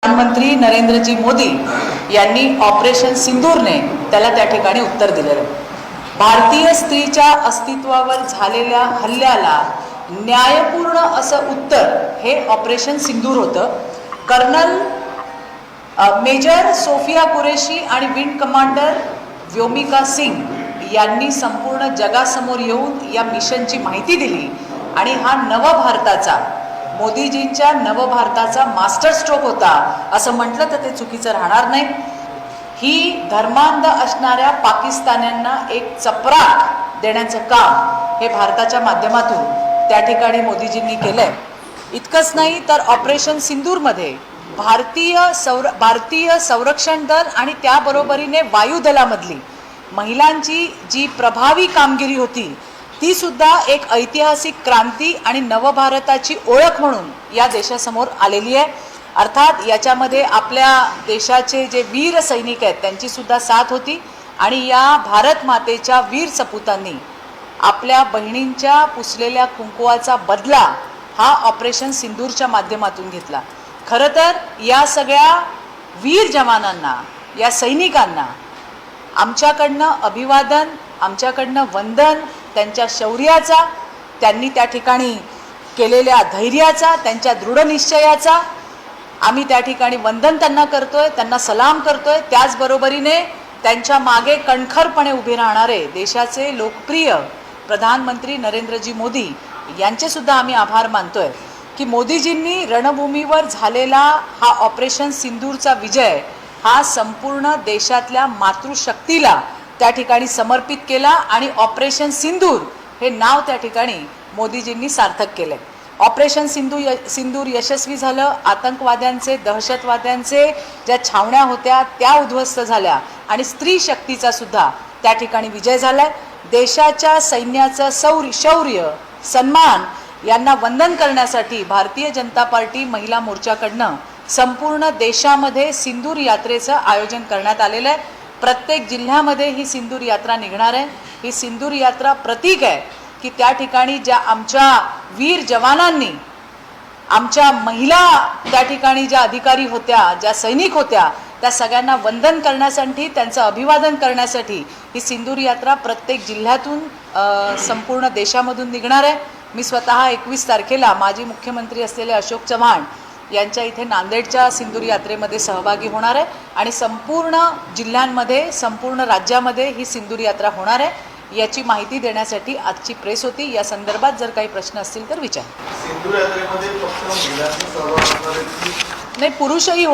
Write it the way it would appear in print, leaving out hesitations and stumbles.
प्रधानमंत्री नरेंद्रजी मोदी यांनी ऑपरेशन सिंदूरने त्याला त्या ठिकाणी उत्तर दिलेलं आहे। भारतीय स्त्रीच्या अस्तित्वावर झालेल्या हल्ल्याला न्यायपूर्ण असं उत्तर हे ऑपरेशन सिंदूर होतं। कर्नल मेजर सोफिया कुरेशी आणि विंग कमांडर व्योमिका सिंग यांनी संपूर्ण जगासमोर येऊन या मिशनची माहिती दिली आणि हा नवभारताचा मोदीजींच्या नवभारताचा मास्टर स्ट्रोक होता असं म्हटलं तर ते चुकीचं राहणार नाही। ही धर्मांध असणाऱ्या पाकिस्तान्यांना एक चपराक देण्याचं काम हे भारताच्या माध्यमातून त्या ठिकाणी मोदीजींनी केलंय। इतकंच नाही तर ऑपरेशन सिंदूरमध्ये भारतीय संरक्षण दल आणि त्याबरोबरीने वायुदलामधली महिलांची जी प्रभावी कामगिरी होती ती सुद्धा एक ऐतिहासिक क्रांती आणि नवभारताची ओळख म्हणून या देशासमोर आलेली आहे। अर्थात याच्यामध्ये आपल्या देशाचे जे वीर सैनिक आहेत त्यांची सुद्धा साथ होती आणि या भारत मातेच्या वीर सपूतांनी आपल्या बहिणींच्या पुसलेल्या कुंकवाचा बदला हा ऑपरेशन सिंदूरच्या माध्यमातून घेतला। खरं तर या सगळ्या वीर जवानांना या सैनिकांना आमच्याकडनं अभिवादन, आमच्याकडनं वंदन, त्यांच्या शौर्याचा, त्यांनी त्या ठिकाणी केलेल्या धैर्याचा, त्यांच्या दृढनिश्चयाचा आम्ही त्या ठिकाणी वंदन त्यांना करतोय, त्यांना सलाम करतोय। त्याचबरोबरीने त्यांच्या मागे कणखरपणे उभे राहणारे देशाचे लोकप्रिय प्रधानमंत्री नरेंद्रजी मोदी यांचे सुद्धा आम्ही आभार मानतोय की मोदीजींनी रणभूमीवर झालेला हा ऑपरेशन सिंदूरचा विजय हा संपूर्ण देशातल्या मातृशक्तीला त्या ठिकाणी समर्पित केला आणि ऑपरेशन सिंदूर हे नाव त्या ठिकाणी मोदीजींनी सार्थक केले। ऑपरेशन सिंदूर यशस्वी झालं। आतंकवाद्यांचे, दहशतवाद्यांचे ज्या छावण्या होत्या त्या उद्ध्वस्त झाल्या आणि स्त्री शक्तीचा सुद्धा त्या ठिकाणी विजय झालाय। देशाच्या सैन्याचं शौर्य, सन्मान यांना वंदन करण्यासाठी भारतीय जनता पार्टी महिला मोर्चाकडनं संपूर्ण देशामध्ये सिंदूर यात्रेचं आयोजन करण्यात आलेलं आहे। प्रत्येक जिल्ह्यामध्ये ही सिंदूर यात्रा निघणार आहे। ही सिंदूर यात्रा प्रतीक आहे की त्या ठिकाणी ज्या आमच्या वीर जवानांनी, आमच्या महिला त्या ठिकाणी ज्या अधिकारी होत्या, ज्या सैनिक होत्या, त्या सगळ्यांना वंदन करण्यासाठी, त्यांचं अभिवादन करण्यासाठी ही सिंदूर यात्रा प्रत्येक जिल्ह्यातून संपूर्ण देशामधून निघणार आहे। मी स्वतः 21 तारखेला माजी मुख्यमंत्री असलेले अशोक चव्हाण यांच्या इथे नांदेडच्या सिंदूर यात्रेमध्ये सहभागी होणार आहे आणि संपूर्ण जिल्ह्यांमध्ये, संपूर्ण राज्यामध्ये ही सिंदूर यात्रा होणार आहे। याची माहिती देण्यासाठी आजची प्रेस होती। या संदर्भात जर काही प्रश्न असतील तर विचारा। सिंदूर यात्रेमध्ये फक्त महिलांचा सहभाग असणार आहे? नाही, पुरुषही